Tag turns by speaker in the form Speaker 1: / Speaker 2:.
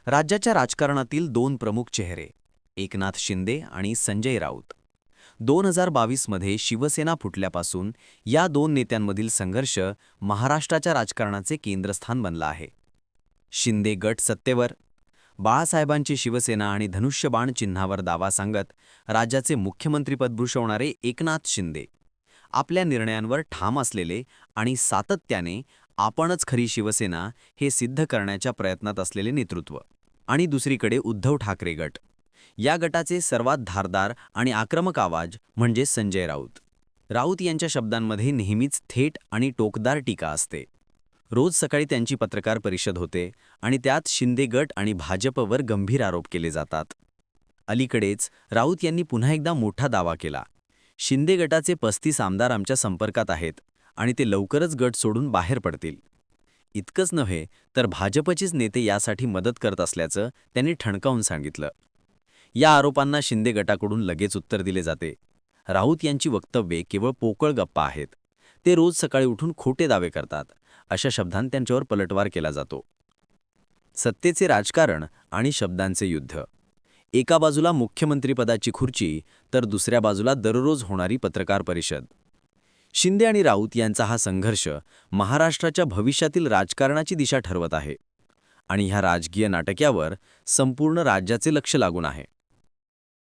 Speaker 1: राज्याच्या राजकारणातील दोन प्रमुख चेहरे एकनाथ शिंदे आणि संजय राऊत. 2022 मध्ये शिवसेना फुटल्यापासून या दोन नेत्यांमधील संघर्ष महाराष्ट्राच्या राजकारणाचे केंद्रस्थान बनला आहे. शिंदे गट सत्तेवर, बाळासाहेबांची शिवसेना आणि धनुष्यबाण चिन्हावर दावा सांगत राज्याचे मुख्यमंत्रीपद भूषवणारे एकनाथ शिंदे, आपल्या निर्णयांवर ठाम असलेले आणि सातत्याने आपणच खरी शिवसेना हे सिद्ध करण्याच्या प्रयत्नात असलेले नेतृत्व. आणि दुसरीकडे उद्धव ठाकरे गट. या गटाचे सर्वात धारदार आणि आक्रमक आवाज म्हणजे संजय राऊत. राऊत यांच्या शब्दांमध्ये नेहमीच थेट आणि टोकदार टीका असते. रोज सकाळी त्यांची पत्रकार परिषद होते आणि त्यात शिंदे गट आणि भाजपवर गंभीर आरोप केले जातात. अलीकडेच राऊत यांनी पुन्हा एकदा मोठा दावा केला. शिंदे गटाचे 35 आमदार आमच्या संपर्कात आहेत आणि ते लवकरच गट सोडून बाहेर पडतील. इतकंच नव्हे तर भाजपचेच नेते यासाठी मदत करत असल्याचं त्यांनी ठणकावून सांगितलं. या आरोपांना शिंदे गटाकडून लगेच उत्तर दिले जाते. राऊत यांची वक्तव्ये केवळ पोकळ गप्पा आहेत. ते रोज सकाळी उठून खोटे दावे करतात, अशा शब्दांत त्यांच्यावर पलटवार केला जातो. सत्तेचे राजकारण आणि शब्दांचे युद्ध. एका बाजूला मुख्यमंत्रीपदाची खुर्ची तर दुसऱ्या बाजूला दररोज होणारी पत्रकार परिषद. शिंदे आणि राऊत यांचा हा संघर्ष महाराष्ट्राच्या भविष्यातील राजकारणाची दिशा ठरवत आहे. आणि ह्या राजकीय नाटक्यावर संपूर्ण राज्याचे लक्ष लागून आहे.